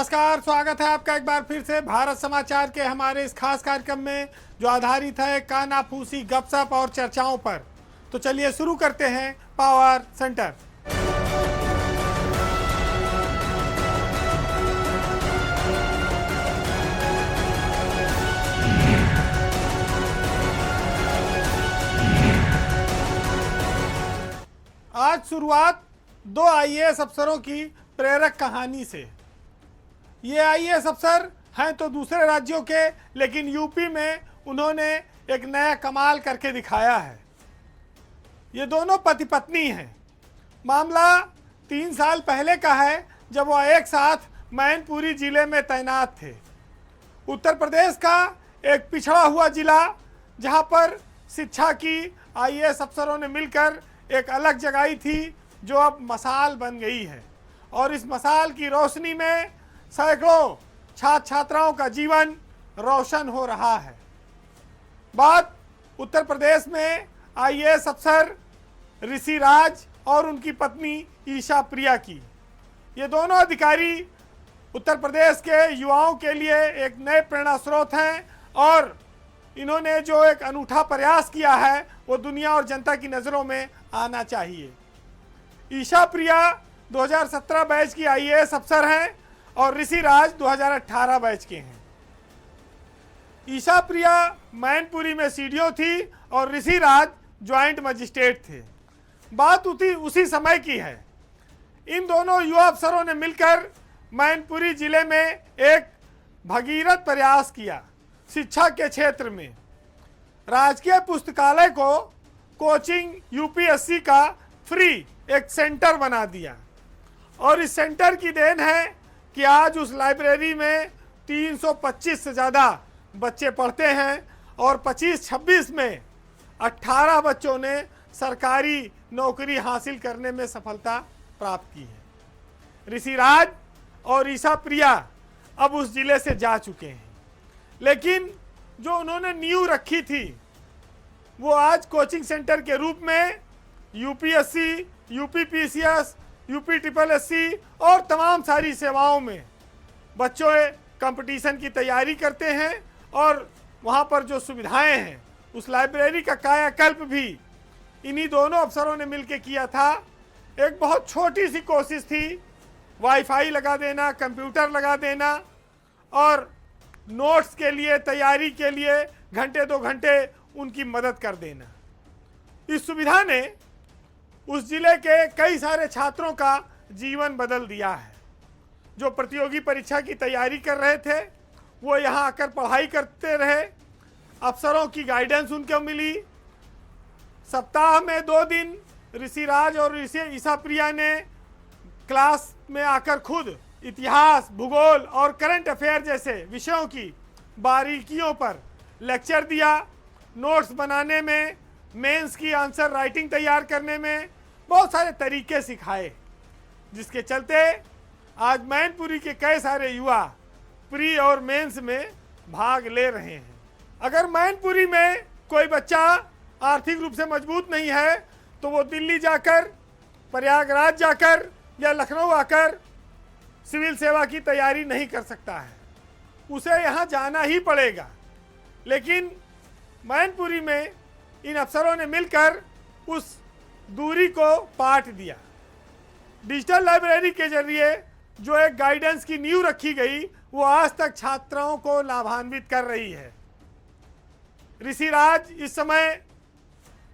नमस्कार, स्वागत है आपका एक बार फिर से भारत समाचार के हमारे इस खास कार्यक्रम में जो आधारित है कानाफूसी गपशप और चर्चाओं पर। तो चलिए शुरू करते हैं पावर सेंटर। आज शुरुआत दो आईएएस अफसरों की प्रेरक कहानी से। ये आईएएस अफसर हैं तो दूसरे राज्यों के, लेकिन यूपी में उन्होंने एक नया कमाल करके दिखाया है। ये दोनों पति पत्नी हैं। मामला 3 साल पहले का है, जब वह एक साथ मैनपुरी जिले में तैनात थे। उत्तर प्रदेश का एक पिछड़ा हुआ जिला, जहां पर शिक्षा की आईएएस अफसरों ने मिलकर एक अलग जगाई थी, जो अब मसाल बन गई है। और इस मसाल की रोशनी में सैकड़ों छात्र छात्राओं का जीवन रोशन हो रहा है। बात उत्तर प्रदेश में आईएएस अफसर ऋषि राज और उनकी पत्नी ईशा प्रिया की। ये दोनों अधिकारी उत्तर प्रदेश के युवाओं के लिए एक नए प्रेरणा स्रोत हैं और इन्होंने जो एक अनूठा प्रयास किया है वो दुनिया और जनता की नज़रों में आना चाहिए। ईशा प्रिया 2017 बैच की आईएएस अफसर हैं और ऋषि राज 2018 बैच के हैं। ईशा प्रिया मैनपुरी में सीडीओ थी और ऋषि राज ज्वाइंट मजिस्ट्रेट थे। बात उसी समय की है। इन दोनों युवा अफसरों ने मिलकर मैनपुरी जिले में एक भगीरथ प्रयास किया। शिक्षा के क्षेत्र में राजकीय पुस्तकालय को कोचिंग यूपीएससी का फ्री एक सेंटर बना दिया। और इस सेंटर की देन है कि आज उस लाइब्रेरी में 325 से ज़्यादा बच्चे पढ़ते हैं और 25-26 में 18 बच्चों ने सरकारी नौकरी हासिल करने में सफलता प्राप्त की है। ऋषि राज और ईशा प्रिया अब उस जिले से जा चुके हैं, लेकिन जो उन्होंने नींव रखी थी वो आज कोचिंग सेंटर के रूप में UPSC, UPPCS, UP triple SC और तमाम सारी सेवाओं में बच्चों कंपटीशन की तैयारी करते हैं। और वहाँ पर जो सुविधाएं हैं, उस लाइब्रेरी का कायाकल्प भी इन्हीं दोनों अफसरों ने मिलकर किया था। एक बहुत छोटी सी कोशिश थी, वाईफाई लगा देना, कंप्यूटर लगा देना और नोट्स के लिए, तैयारी के लिए घंटे 2 घंटे उनकी मदद कर देना। इस सुविधा ने उस जिले के कई सारे छात्रों का जीवन बदल दिया है। जो प्रतियोगी परीक्षा की तैयारी कर रहे थे वो यहाँ आकर पढ़ाई करते रहे। अफसरों की गाइडेंस उनको मिली। सप्ताह में 2 दिन ऋषि राज और ईशा प्रिया ने क्लास में आकर खुद इतिहास, भूगोल और करंट अफेयर जैसे विषयों की बारीकियों पर लेक्चर दिया। नोट्स बनाने में, मेंस की आंसर राइटिंग तैयार करने में बहुत सारे तरीके सिखाए, जिसके चलते आज मैनपुरी के कई सारे युवा प्री और मेंस में भाग ले रहे हैं। अगर मैनपुरी में कोई बच्चा आर्थिक रूप से मजबूत नहीं है तो वो दिल्ली जाकर, प्रयागराज जाकर या लखनऊ आकर सिविल सेवा की तैयारी नहीं कर सकता है। उसे यहाँ जाना ही पड़ेगा। लेकिन मैनपुरी में इन अफसरों ने मिलकर उस दूरी को पाट दिया। डिजिटल लाइब्रेरी के जरिए जो एक गाइडेंस की नींव रखी गई वो आज तक छात्राओं को लाभान्वित कर रही है। ऋषि राज इस समय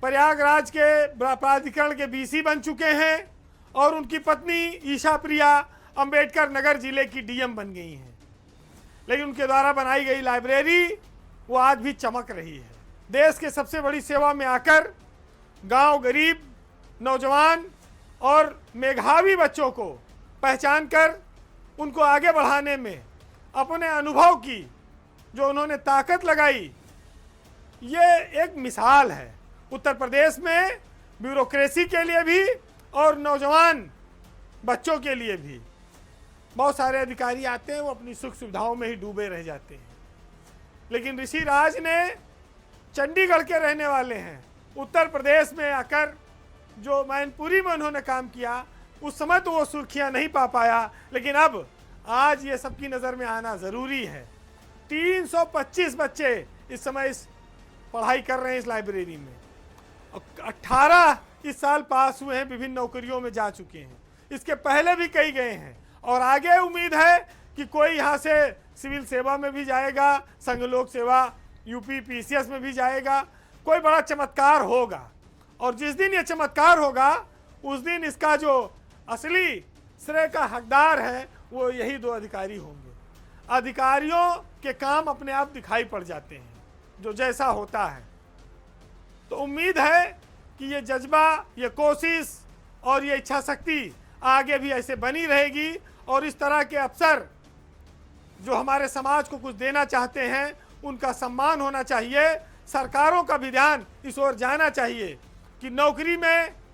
प्रयागराज के प्राधिकरण के बीसी बन चुके हैं और उनकी पत्नी ईशा प्रिया अंबेडकर नगर जिले की डीएम बन गई हैं। लेकिन उनके द्वारा बनाई गई लाइब्रेरी वो आज भी चमक रही है। देश के सबसे बड़ी सेवा में आकर गांव, गरीब, नौजवान और मेधावी बच्चों को पहचान कर उनको आगे बढ़ाने में अपने अनुभव की जो उन्होंने ताकत लगाई, ये एक मिसाल है उत्तर प्रदेश में ब्यूरोक्रेसी के लिए भी और नौजवान बच्चों के लिए भी। बहुत सारे अधिकारी आते हैं, वो अपनी सुख सुविधाओं में ही डूबे रह जाते हैं। लेकिन ऋषि राज ने, चंडीगढ़ के रहने वाले हैं, उत्तर प्रदेश में आकर जो मैनपुरी में उन्होंने काम किया, उस समय तो वो सुर्खियां नहीं पा पाया, लेकिन अब आज ये सबकी नज़र में आना ज़रूरी है। 325 बच्चे इस समय इस पढ़ाई कर रहे हैं इस लाइब्रेरी में। 18 इस साल पास हुए हैं, विभिन्न नौकरियों में जा चुके हैं। इसके पहले भी कई गए हैं और आगे उम्मीद है कि कोई यहाँ से सिविल सेवा में भी जाएगा, संघ लोक सेवा यूपी पीसीएस में भी जाएगा। कोई बड़ा चमत्कार होगा और जिस दिन ये चमत्कार होगा उस दिन इसका जो असली श्रेय का हकदार है वो यही 2 अधिकारी होंगे। अधिकारियों के काम अपने आप दिखाई पड़ जाते हैं, जो जैसा होता है। तो उम्मीद है कि ये जज्बा, ये कोशिश और ये इच्छा शक्ति आगे भी ऐसे बनी रहेगी और इस तरह के अफसर जो हमारे समाज को कुछ देना चाहते हैं उनका सम्मान होना चाहिए। सरकारों का भी ध्यान इस ओर जाना चाहिए कि नौकरी में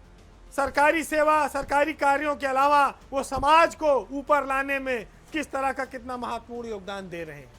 सरकारी सेवा, सरकारी कार्यों के अलावा वो समाज को ऊपर लाने में किस तरह का कितना महत्वपूर्ण योगदान दे रहे हैं।